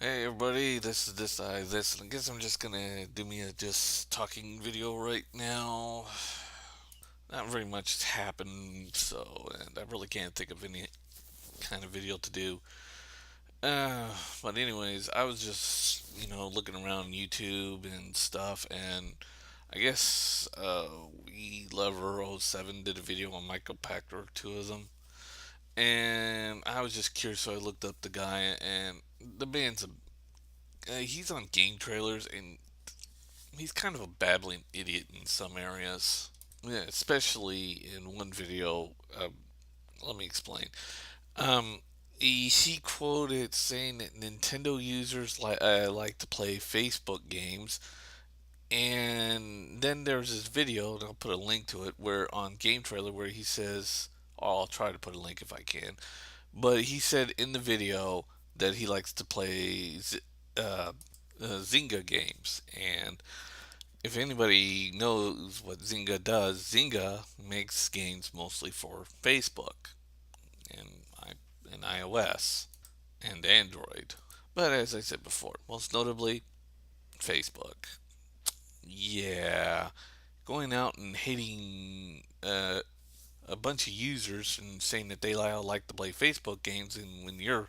Hey everybody, this is this, and I guess I'm just gonna do me a just talking video right now. Not very much has happened, and I really can't think of any kind of video to do. Uh, but anyways, I was just looking around YouTube and stuff, and I guess We Lover '07 did a video on Michael Pachter, two of them, and I was just curious, so I looked up the guy, and the band's he's on game trailers, and he's kind of a babbling idiot in some areas. Yeah, especially in one video. Let me explain. Um, he quoted saying that Nintendo users like to play Facebook games, and then there's this video, and I'll put a link to it, where on Game Trailer where he says, oh, I'll try to put a link if I can, but he said in the video that he likes to play uh, Zynga games, and if anybody knows what Zynga does, Zynga makes games mostly for Facebook and and iOS and Android. But as I said before, most notably Facebook. Yeah, going out and hating a bunch of users and saying that they like to play Facebook games, and when you're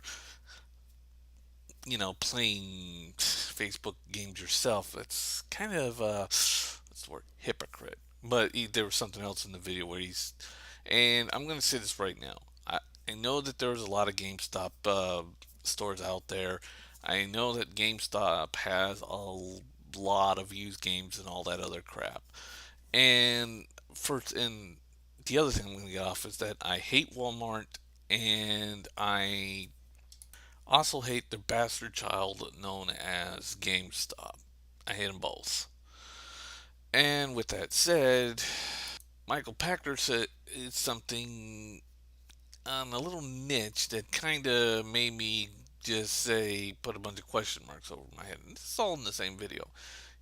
playing Facebook games yourself, that's kind of what's the word, hypocrite. But there was something else in the video where and I'm going to say this right now. I know that there's a lot of GameStop stores out there. I know that GameStop has a lot of used games and all that other crap. And and the other thing I'm going to get off is that I hate Walmart, and I also hate the bastard child known as GameStop. I hate them both. And with that said, Michael Pachter said it's something on a little niche that kind of made me just say, put a bunch of question marks over my head. And this is all in the same video.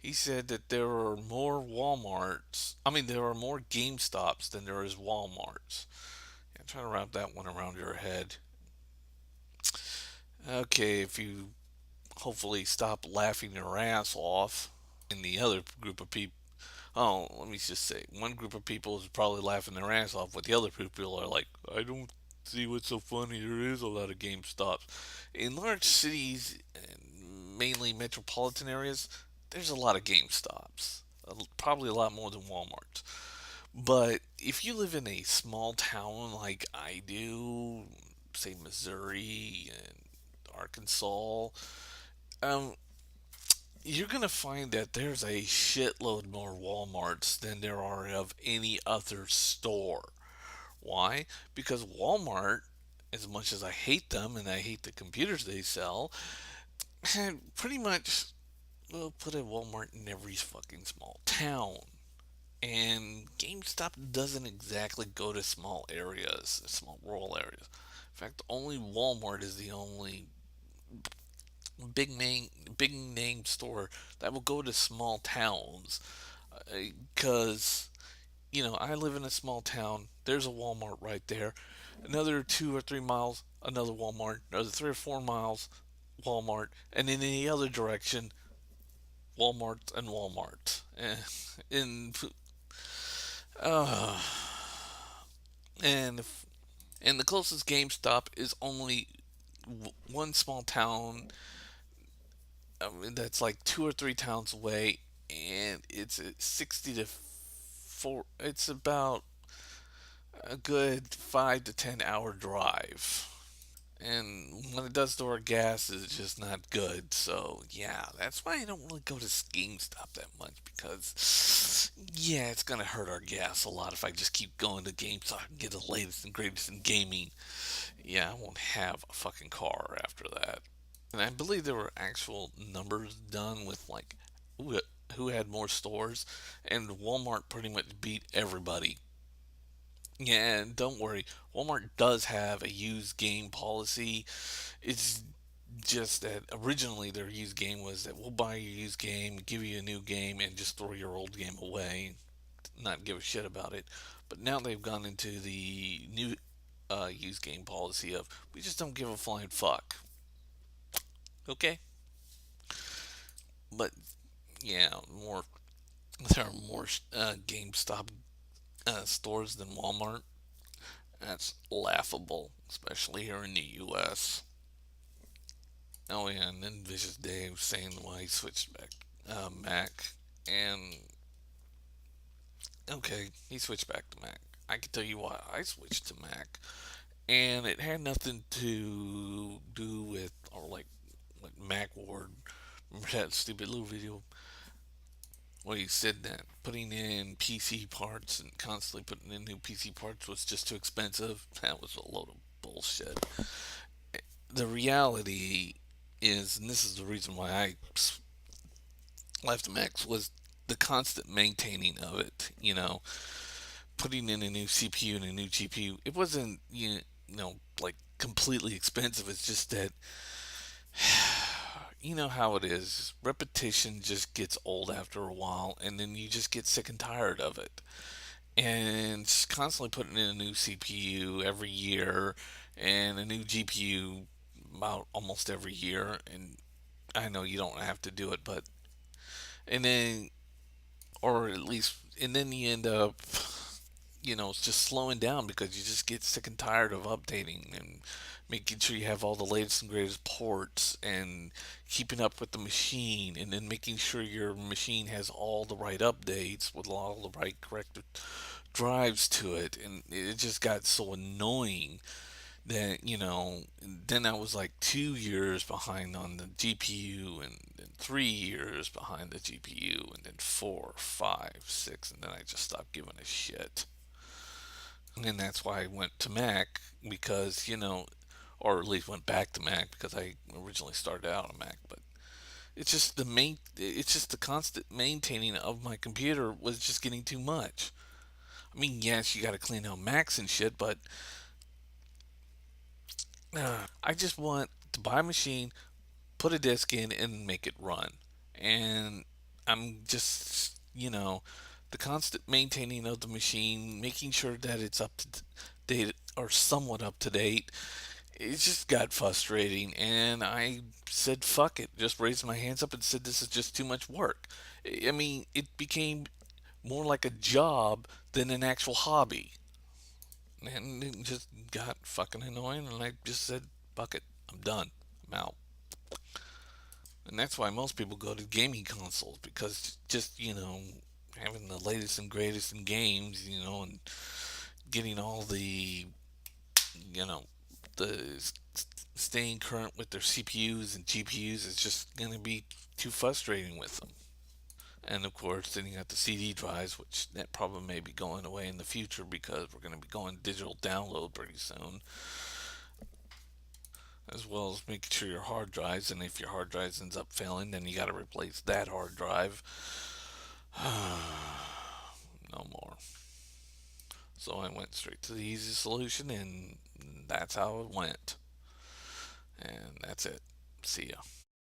He said that there are more Walmarts, I mean, there are more GameStops than there is Walmarts. Yeah, try to wrap that one around your head. Okay, if you hopefully stop laughing your ass off, and the other group of people, oh, let me just say, one group of people is probably laughing their ass off, but the other people are like, I don't see what's so funny. There is a lot of GameStops in large cities, and mainly metropolitan areas. There's a lot of GameStops, probably a lot more than Walmart. But if you live in a small town like I do, say Missouri and Arkansas, um, you're gonna find that there's a shitload more Walmarts than there are of any other store. Why? Because Walmart, as much as I hate them and I hate the computers they sell, pretty much will put a Walmart in every fucking small town. And GameStop doesn't exactly go to small areas, small rural areas. In fact, only Walmart is the only big name store that will go to small towns, because I live in a small town. There's a Walmart right there. Another 2 or 3 miles, another Walmart. Another 3 or 4 miles, Walmart. And in any other direction, Walmart and Walmart. And uh, and and the closest GameStop is only one small town, that's like 2 or 3 towns away, and it's a 60 to 4. It's about a good 5 to 10 hour drive. And when it does store gas, it's just not good. So yeah, that's why I don't really go to GameStop that much, because yeah, it's gonna hurt our gas a lot if I just keep going to GameStop and get the latest and greatest in gaming. Yeah, I won't have a fucking car after that. And I believe there were actual numbers done with like who, who had more stores, and Walmart pretty much beat everybody. Yeah, and don't worry, Walmart does have a used game policy. It's just that originally their used game was that we'll buy your used game, give you a new game, and just throw your old game away, not give a shit about it. But now they've gone into the new used game policy of we just don't give a flying fuck. Okay? But yeah, more there are more GameStop stores than Walmart. That's laughable, especially here in the U.S. Oh yeah, and then Vicious Dave saying why he switched back Mac, and okay, he switched back to Mac. I can tell you why I switched to Mac, and it had nothing to do with or like Mac Ward. Remember that stupid little video where he said that putting in PC parts and constantly putting in new PC parts was just too expensive? That was a load of bullshit. The reality is, and this is the reason why I left Max, was the constant maintaining of it. Putting in a new CPU and a new GPU. It wasn't like completely expensive. It's just that you know how it is. Repetition just gets old after a while, and then you just get sick and tired of it. And just constantly putting in a new CPU every year and a new GPU about almost every year. And I know you don't have to do it, but and then or at least and then you end up just slowing down because you just get sick and tired of updating and making sure you have all the latest and greatest ports and keeping up with the machine and then making sure your machine has all the right updates with all the right correct drives to it. And it just got so annoying that then I was like 2 years behind on the GPU, and then 3 years behind the GPU, and then four, five, six, and then I just stopped giving a shit. And that's why I went to Mac because or at least went back to Mac because I originally started out on Mac. But it's just the constant maintaining of my computer was just getting too much. I mean, yes, you got to clean out Macs and shit, but I just want to buy a machine, put a disk in, and make it run. And I'm just, the constant maintaining of the machine, making sure that it's up to date or somewhat up to date. It just got frustrating, and I said, fuck it. Just raised my hands up and said, this is just too much work. I mean, it became more like a job than an actual hobby. And it just got fucking annoying, and I just said, fuck it. I'm done. I'm out. And that's why most people go to gaming consoles because just, having the latest and greatest in games, and getting all you know, the staying current with their CPUs and GPUs is just going to be too frustrating with them. And of course, then you got the CD drives, which that problem may be going away in the future because we're going to be going digital download pretty soon, as well as making sure your hard drives. And if your hard drive ends up failing, then you got to replace that hard drive. No more. So I went straight to the easy solution, and that's how it went. And that's it. See ya.